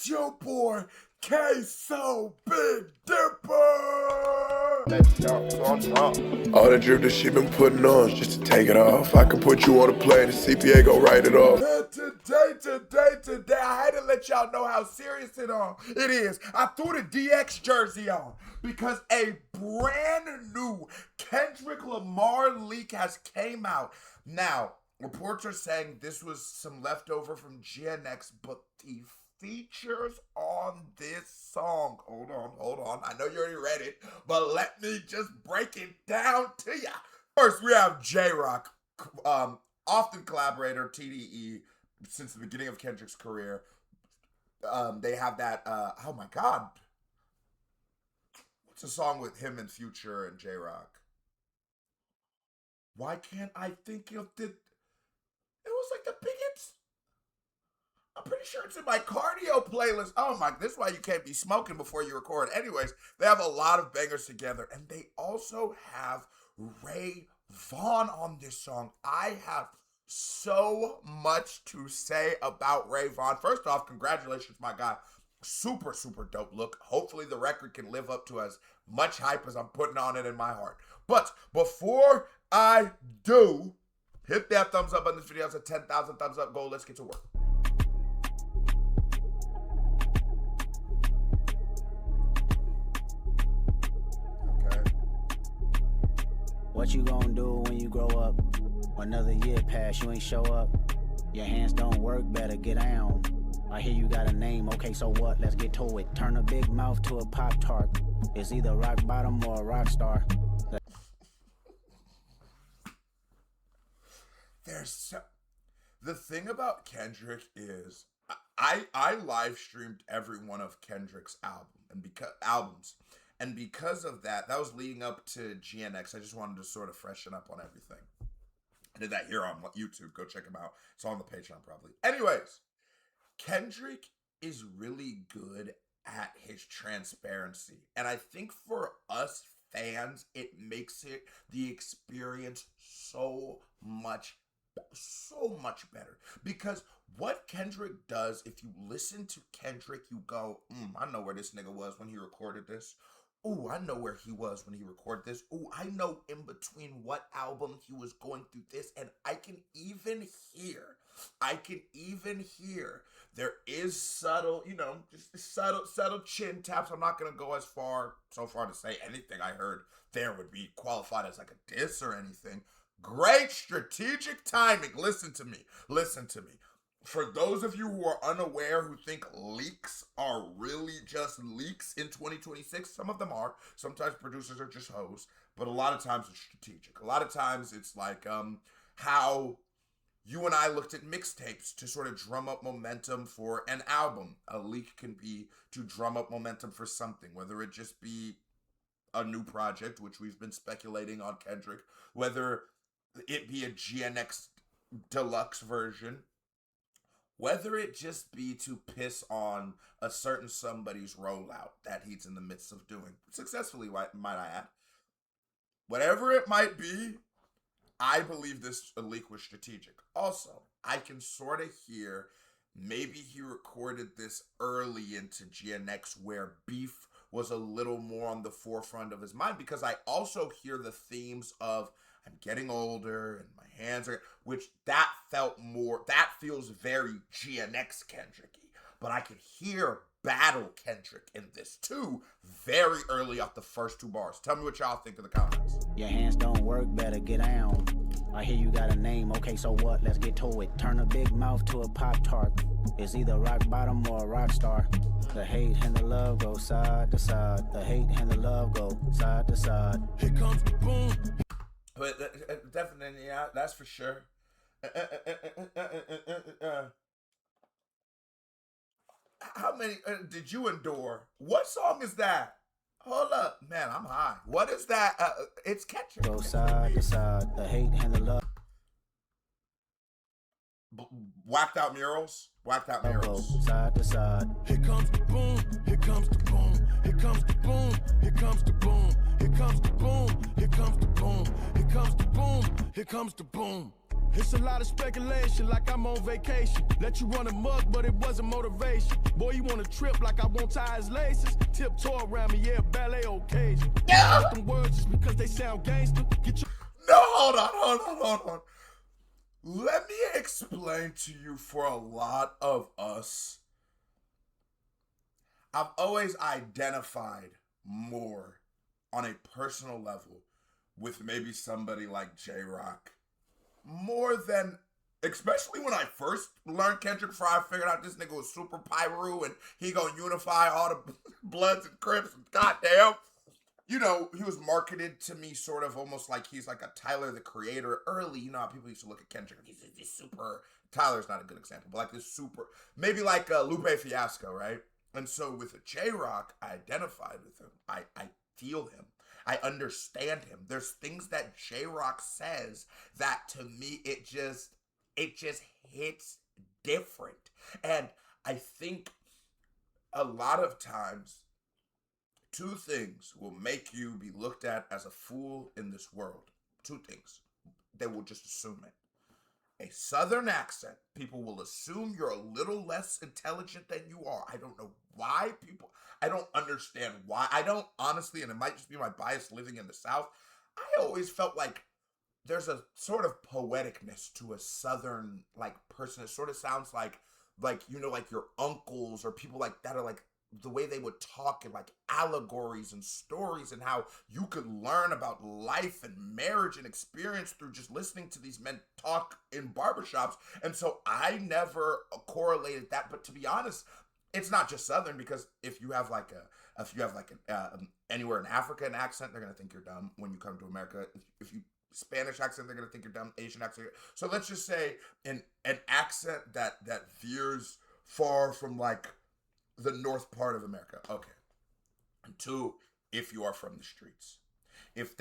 It's your boy, K-So Big Dipper! All the drip that she been putting on just to take it off. I can put you on a plane, the CPA gon' write it off. And today, I had to let y'all know how serious it is. I threw the DX jersey on because a brand new Kendrick Lamar leak has came out. Now, reports are saying this was some leftover from GNX, but the features on this song, hold on, I know you already read it, but let me just break it down to ya. First, we have J-Rock, often collaborator, TDE, since the beginning of Kendrick's career. They have that, oh my God, what's a song with him and Future and J-Rock? Why can't I think of it was like the biggest. I'm pretty sure it's in my cardio playlist. Oh my, this is why you can't be smoking before you record. Anyways, they have a lot of bangers together, and they also have Ray Vaughn on this song. I have so much to say about Ray Vaughn. First off, congratulations, my guy. Super, super dope look. Hopefully the record can live up to as much hype as I'm putting on it in my heart. But before I do, hit that thumbs up on this video. It's a 10,000 thumbs up goal. Let's get to work. Okay. What you gonna do when you grow up? Another year pass, you ain't show up. Your hands don't work, better get down. I hear you got a name, okay, so what? Let's get to it. Turn a big mouth to a Pop-Tart. It's either rock bottom or a rock star. The thing about Kendrick is I live streamed every one of Kendrick's albums, and because of that was leading up to GNX. I just wanted to sort of freshen up on everything. I did that here on YouTube. Go check him out. It's on the Patreon probably. Anyways, Kendrick is really good at his transparency, and I think for us fans, it makes it the experience so much better, because what Kendrick does, if you listen to Kendrick, you go, I know where this nigga was when he recorded this. Ooh, I know where he was when he recorded this. Ooh, I know in between what album he was going through this, and I can even hear there is subtle, just subtle chin taps. I'm not gonna go so far to say anything I heard there would be qualified as like a diss or anything. Great strategic timing. Listen to me. For those of you who are unaware, who think leaks are really just leaks in 2026, some of them are. Sometimes producers are just hoes, but a lot of times it's strategic. A lot of times it's like how you and I looked at mixtapes to sort of drum up momentum for an album. A leak can be to drum up momentum for something, whether it just be a new project, which we've been speculating on Kendrick, whether it be a GNX deluxe version, whether it just be to piss on a certain somebody's rollout that he's in the midst of doing, successfully, might I add. Whatever it might be, I believe this leak was strategic. Also, I can sort of hear maybe he recorded this early into GNX where beef was a little more on the forefront of his mind, because I also hear the themes of I'm getting older and my hands are, which that feels very GNX Kendrick-y. But I can hear battle Kendrick in this too, very early off the first two bars. Tell me what y'all think in the comments. Your hands don't work, better get down. I hear you got a name, okay, so what? Let's get to it. Turn a big mouth to a Pop-Tart. It's either rock bottom or a rock star. The hate and the love go side to side. The hate and the love go side to side. Here comes the boom. But definitely, yeah, that's for sure. How many did you endure? What song is that? Hold up, man, I'm high. What is that? It's Kendrick. Go side to side. The hate and the love. Whacked out murals. Go side to side. Here comes the boom. Here comes the boom. Here comes the boom. Here comes the boom. Here comes the boom. Here comes the boom. Here comes the boom. Here comes the boom. It's a lot of speculation, like I'm on vacation. Let you run a mug, but it wasn't motivation. Boy, you want to trip like I won't tie his laces. Tiptoe around me, yeah, ballet occasion. Yeah. With them words just because they sound gangster. Get your No, hold on. Let me explain to you, for a lot of us, I've always identified more on a personal level with maybe somebody like J-Rock, more than, especially when I first learned Kendrick before I figured out this nigga was super Pyru and he gonna unify all the Bloods and Crips and goddamn. You know, he was marketed to me sort of almost like he's like a Tyler, the Creator early. You know how people used to look at Kendrick, he's this super, Tyler's not a good example, but like this super, maybe like Lupe Fiasco, right? And so with a J-Rock, I identified with him. I feel him. I understand him. There's things that J-Rock says that to me, it just hits different. And I think a lot of times, two things will make you be looked at as a fool in this world. Two things. They will just assume it. A Southern accent. People will assume you're a little less intelligent than you are. I don't know why people, I don't understand why. I don't honestly, and it might just be my bias living in the South, I always felt like there's a sort of poeticness to a Southern like person. It sort of sounds like you know, like your uncles or people like that are like the way they would talk and like allegories and stories and how you could learn about life and marriage and experience through just listening to these men talk in barbershops. And so I never correlated that. But to be honest, it's not just Southern, because if you have like anywhere in Africa an accent, they're going to think you're dumb when you come to America. If you Spanish accent, they're going to think you're dumb. Asian accent. So let's just say an accent that veers far from like the north part of America. Okay. And two, if you are from the streets. If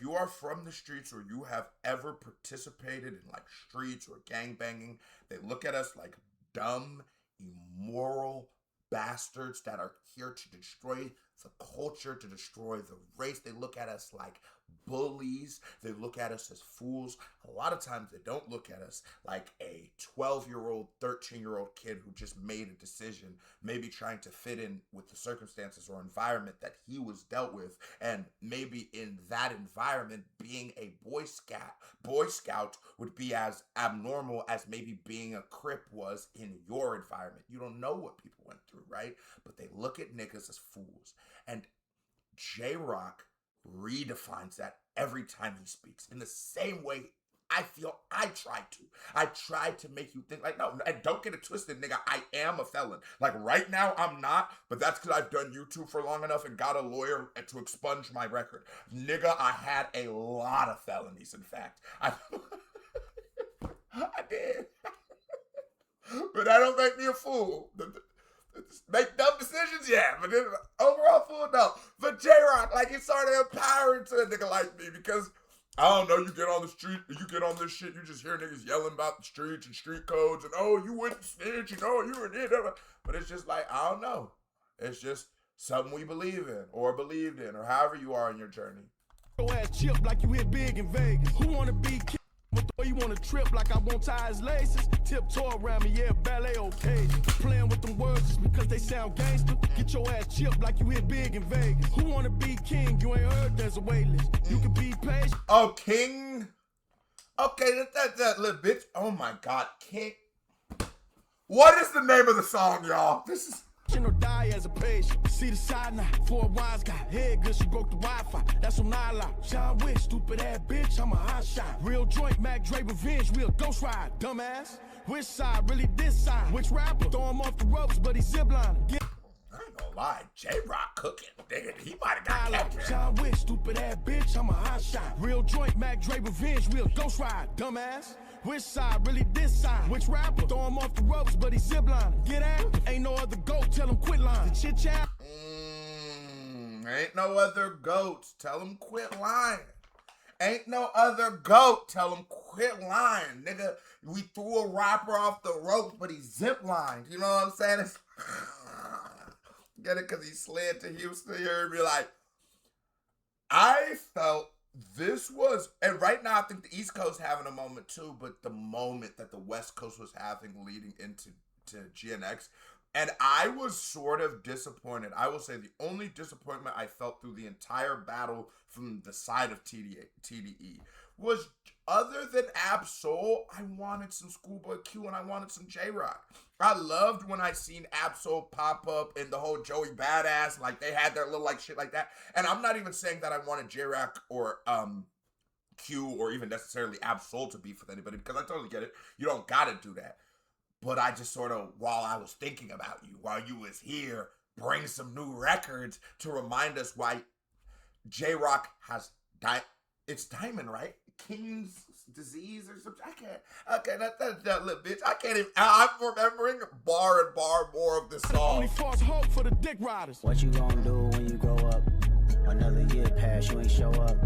you are from the streets or you have ever participated in like streets or gangbanging, they look at us like dumb, immoral bastards that are here to destroy the culture, to destroy the race. They look at us like bullies. They look at us as fools. A lot of times they don't look at us like a 12-year-old, 13-year-old kid who just made a decision, maybe trying to fit in with the circumstances or environment that he was dealt with. And maybe in that environment, being a Boy Scout would be as abnormal as maybe being a Crip was in your environment. You don't know what people went through, right? But they look at niggas as fools. And J-Rock redefines that every time he speaks in the same way I feel I tried to make you think like, no, and don't get it twisted, nigga, I am a felon. Like right now I'm not, but that's because I've done YouTube for long enough and got a lawyer to expunge my record. Nigga, I had a lot of felonies, in fact. I did. But that don't make me a fool. Make dumb decisions, yeah, but then overall fool, no. But J-Rock, like, it's sort of empowering to a nigga like me, because I don't know, you get on the street, you get on this shit, you just hear niggas yelling about the streets and street codes and, oh, you wouldn't snitch, you know, you were there. But it's just like, I don't know. It's just something we believe in or believed in, or however you are in your journey. Your ass chip like you hit big in Vegas. Who wanna be king? But you wanna trip like I won't tie his laces. Tiptoe around me, yeah, ballet occasion. Playing with them words just because they sound gangster. Get your ass chipped like you hit big in Vegas. Who wanna be king? You ain't heard there's a wait list. You can be patient. Oh, King? Okay, that little bitch. Oh my God, King. What is the name of the song, y'all? This is... Or die as a patient. See the side now for a wise guy. Head good, she broke the Wi-Fi. That's on Nyla. John Wick, stupid ass bitch. I'm a hot shot. Real joint, Mac Dre revenge. Real ghost ride, dumbass. Which side? Really this side? Which rapper? Throw him off the ropes, but he's ziplining. Get I ain't gonna lie, J-Rock cooking. Nigga, he might have got captured. John Wick, stupid ass bitch. I'm a hot shot. Real joint, Mac Dre revenge. Real ghost ride, dumbass. Which side? Really this side? Which rapper? Throw him off the ropes, but he's ziplining. Get out. Ain't no other goat. Tell him quit lying. The chit chat. Ain't no other goats. Tell him quit lying. Ain't no other goat. Tell him quit lying. Nigga, we threw a rapper off the ropes, but he ziplined. You know what I'm saying? It's get it? Because he slid to Houston here and be like, I felt This was, and right now I think the East Coast having a moment too, but the moment that the West Coast was having leading into GNX, and I was sort of disappointed. I will say the only disappointment I felt through the entire battle from the side of TDE was, other than Ab Soul, I wanted some Schoolboy Q and I wanted some J-Rock. I loved when I seen Ab Soul pop up in the whole Joey Badass, like they had their little like shit like that. And I'm not even saying that I wanted J-Rock or Q or even necessarily Ab Soul to beef with anybody, because I totally get it. You don't gotta do that. But I just sort of, while I was thinking about you, while you was here, bring some new records to remind us why J-Rock has it's Diamond, right? King's disease or something. Okay, that little bitch. I can't even, I'm remembering bar and bar more of the song. Only false hope for the dick riders. What you gonna do when you grow up? Another year pass, you ain't show up.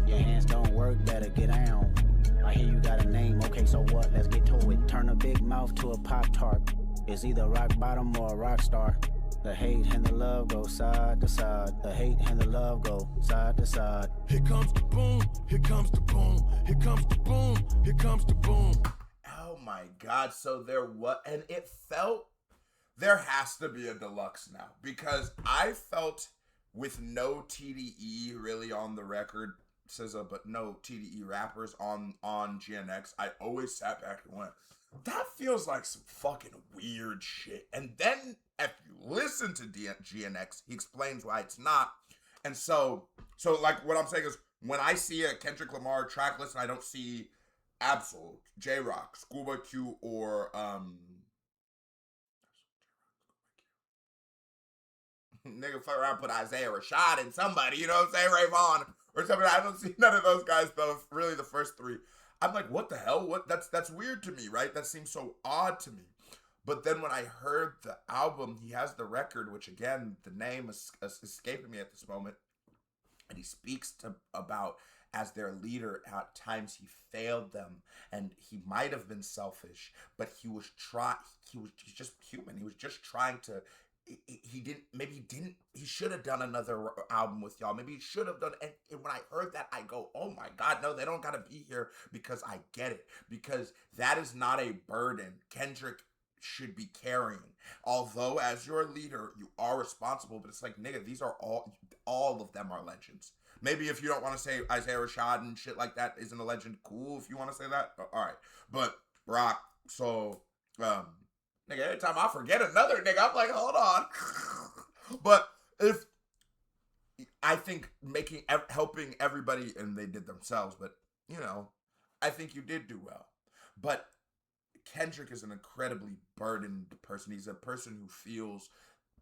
Your hands don't work, better get down. I hear you got a name, okay, so what? Let's get to it. Turn a big mouth to a Pop-Tart. It's either rock bottom or a rock star. The hate and the love go side to side. The hate and the love go side to side. Here comes the boom, here comes the boom, here comes the boom, here comes the boom. Oh my God, so there was, and it felt, there has to be a deluxe now, because I felt with no TDE really on the record, SZA, but no TDE rappers on GNX, I always sat back and went, that feels like some fucking weird shit. And then if you listen to GNX, he explains why it's not. And so like what I'm saying is, when I see a Kendrick Lamar track list and I don't see Absol, J-Rock, Schoolboy Q, or nigga fuck around put Isaiah Rashad in somebody, you know what I'm saying, Ray Vaughn or something. I don't see none of those guys though, really the first three. I'm like, what the hell? What? That's weird to me, right? That seems so odd to me. But then when I heard the album, he has the record, which again, the name is escaping me at this moment, and he speaks about, as their leader, at times he failed them, and he might have been selfish, but he was he's just human. He was just trying to. He should have done another album with y'all. Maybe he should have done, and when I heard that, I go, oh my God, no, they don't gotta be here, because I get it, because that is not a burden Kendrick should be carrying. Although as your leader, you are responsible, but it's like, nigga, these are all of them are legends. Maybe if you don't want to say Isaiah Rashad and shit like that isn't a legend, cool if you want to say that, all right. But Rock, so, nigga, every time I forget another nigga, I'm like, hold on. But if, I think helping everybody, and they did themselves, but, you know, I think you did do well. But Kendrick is an incredibly burdened person. He's a person who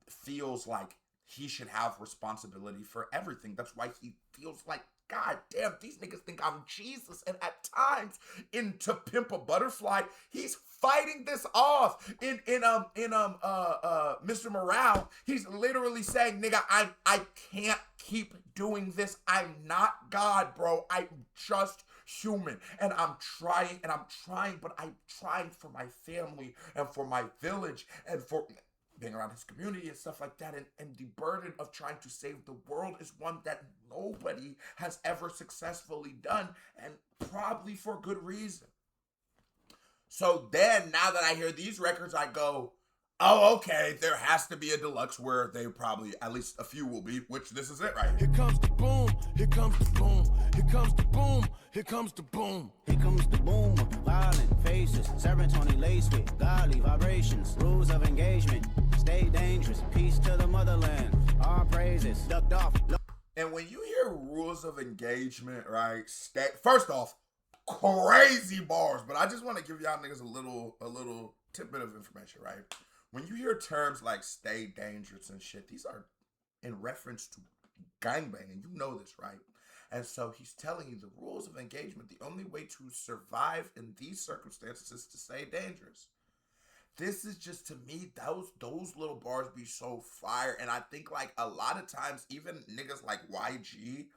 feels like he should have responsibility for everything. That's why he feels like, God damn, these niggas think I'm Jesus. And at times, in To Pimp a Butterfly, he's fighting this off. In Mr. Morale, he's literally saying, nigga, I can't keep doing this. I'm not God, bro. I'm just human. And I'm trying, but I'm trying for my family and for my village and for being around his community and stuff like that, and the burden of trying to save the world is one that nobody has ever successfully done, and probably for good reason. So then, now that I hear these records, I go, oh, okay, there has to be a deluxe where they probably, at least a few will be, which this is it right here. Here comes the boom, here comes the boom, here comes the boom, here comes the boom. Here comes the boom, violent faces, serotonin laced with godly vibrations, rules of engagement, stay dangerous, peace to the motherland, our praises, ducked off. And when you hear rules of engagement, right, first off, crazy bars, but I just want to give y'all niggas a little tidbit of information, right? When you hear terms like stay dangerous and shit, these are in reference to gangbanging. You know this, right? And so he's telling you the rules of engagement. The only way to survive in these circumstances is to stay dangerous. This is just, to me, those little bars be so fire. And I think, like, a lot of times, even niggas like YG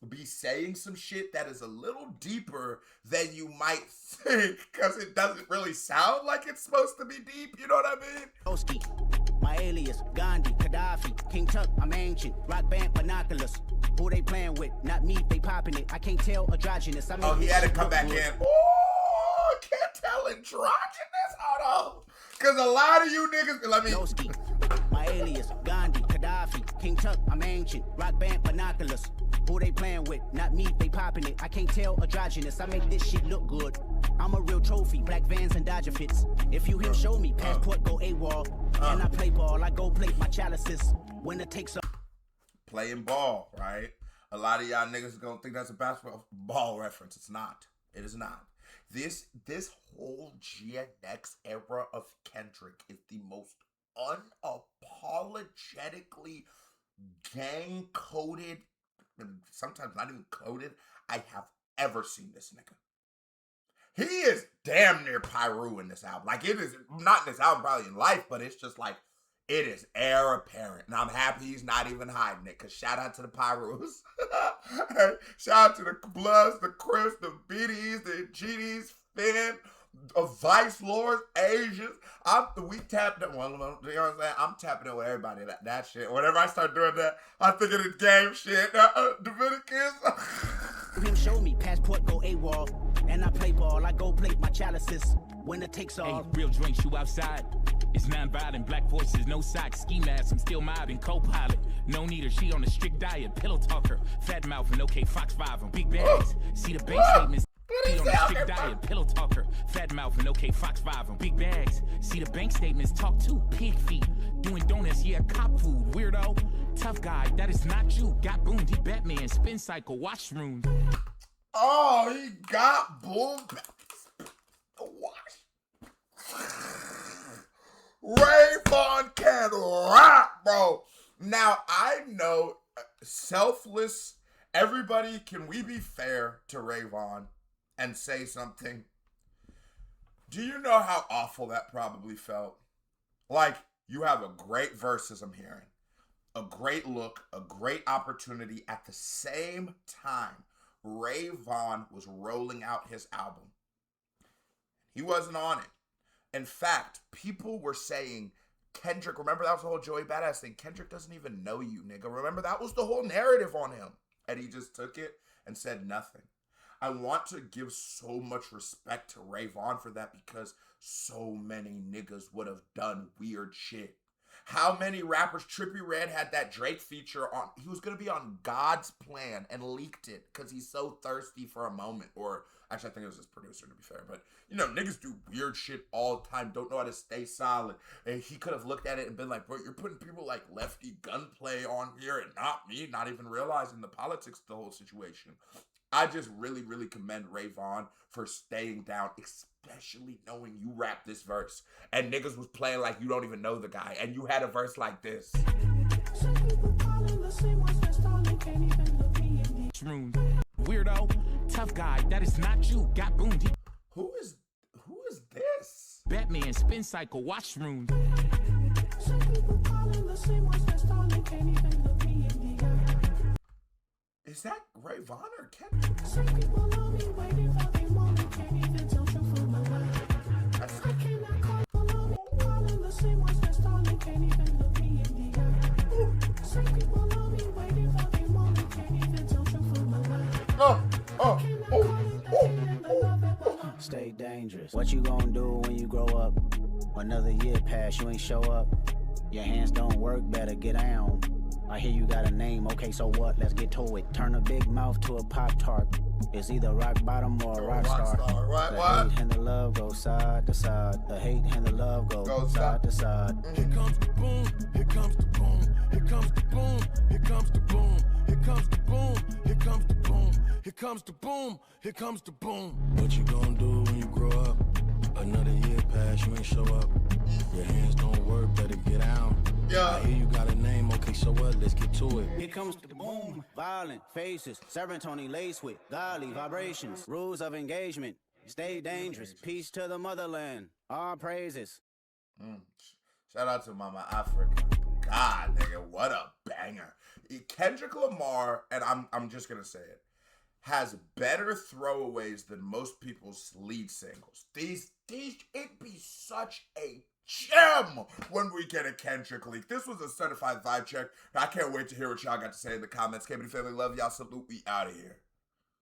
be saying some shit that is a little deeper than you might think, because it doesn't really sound like it's supposed to be deep, you know what I mean? Oski, my My alias, Gandhi, Gaddafi, King Tut, I'm ancient. Rock band, binoculars. Who they playing with? Not me, they popping it. I can't tell androgynous. I he had to come back in. Oh, can't tell androgynous? Hold on. Because a lot of you niggas, let me. My alias, Gandhi, Gaddafi, King Tut, I'm ancient. Rock band, binoculars. Who they playing with? Not me, they popping it. I can't tell androgynous. I make this shit look good. I'm a real trophy, black Vans and Dodger fits. If you him show me, passport go AWOL. And I play ball, I go plate my chalices. When it takes up. Playing ball, right? A lot of y'all niggas gonna think that's a basketball reference. It's not. It is not. This whole Gen X era of Kendrick is the most unapologetically gang-coded, and sometimes not even coded, I have ever seen this nigga. He is damn near Pyru in this album. Like, it is not in this album, probably in life, but it's just like, it is air apparent. And I'm happy he's not even hiding it, because shout out to the Pyrus. Shout out to the Bloods, the Crips, the BDs, the GDs, Finn, Vice Lords, Asians. We tapped in. Well, you know what I'm saying? I'm tapping in with everybody. That shit. Whenever I start doing that, I think of the game shit. Dominicans. Him show me, passport go AWOL. And I play ball, I go plate my chalices. When it takes off. Hey, real drinks, you outside. It's non-violent, black voices, no socks, ski mask. I'm still mobbing, co-pilot. No need her, she on a strict diet. Pillow talker, fat mouth, and okay, Fox 5 on big bags. See the bank statements. She on a strict diet, pillow talker, fat mouth, and okay, Fox 5 on big bags. See the bank statements, talk too, pig feet. Doing donuts, yeah, cop food, weirdo. Tough guy, that is not you. Got boomed, he Batman, spin cycle, washrooms. Oh, he got boomed. Ray Vaughn can rap, bro. Now, I know, selfless, everybody, can we be fair to Ray Vaughn and say something? Do you know how awful that probably felt? Like, you have a great verse, as I'm hearing, a great look, a great opportunity. At the same time, Ray Vaughn was rolling out his album. He wasn't on it. In fact, people were saying, Kendrick, remember that was the whole Joey Badass thing. Kendrick doesn't even know you, nigga. Remember, that was the whole narrative on him. And he just took it and said nothing. I want to give so much respect to Ray Vaughn for that, because so many niggas would have done weird shit. How many rappers? Trippie Redd had that Drake feature on. He was going to be on God's Plan and leaked it because he's so thirsty for a moment. Or actually, I think it was his producer, to be fair. But, you know, niggas do weird shit all the time. Don't know how to stay solid. And he could have looked at it and been like, bro, you're putting people like Lefty Gunplay on here and not me, not even realizing the politics of the whole situation. I just really, really commend Ray Vaughn for staying down, especially knowing you rap this verse. And niggas was playing like you don't even know the guy. And you had a verse like this. Weirdo, tough guy, that is not you. Got boomed. Who is this? Batman, spin cycle, washrooms. Is that Ray Vaughn or Kendrick? Stay dangerous. What you gonna do when you grow up? Another year pass, you ain't show up. Your hands don't work, better get down. I hear you got a name, okay, so what? Let's get to it. Turn a big mouth to a Pop-Tart. It's either rock bottom or a rock star. Right, the what? hate and the love go side to side. The hate and the love go side to side. Here comes the boom, here comes the boom, here comes the boom, here comes the boom, here comes the boom, here comes the boom, here comes the boom, here comes the boom. What you gonna do when you grow up? Another year pass, you ain't show up. Your hands don't work, better get out. Yeah. I hear you got a name, okay, so what? Let's get to it. Here comes the boom. Violent faces, serotonin laced with godly vibrations. Rules of engagement. Stay dangerous. Peace to the motherland. All praises. Shout out to Mama Africa. God, nigga, what a banger. Kendrick Lamar, and I'm just gonna say it. has better throwaways than most people's lead singles. It'd be such a gem when we get a Kendrick leak. This was a certified vibe check. I can't wait to hear what y'all got to say in the comments. K-Beauty family, love y'all. Salute. We out of here.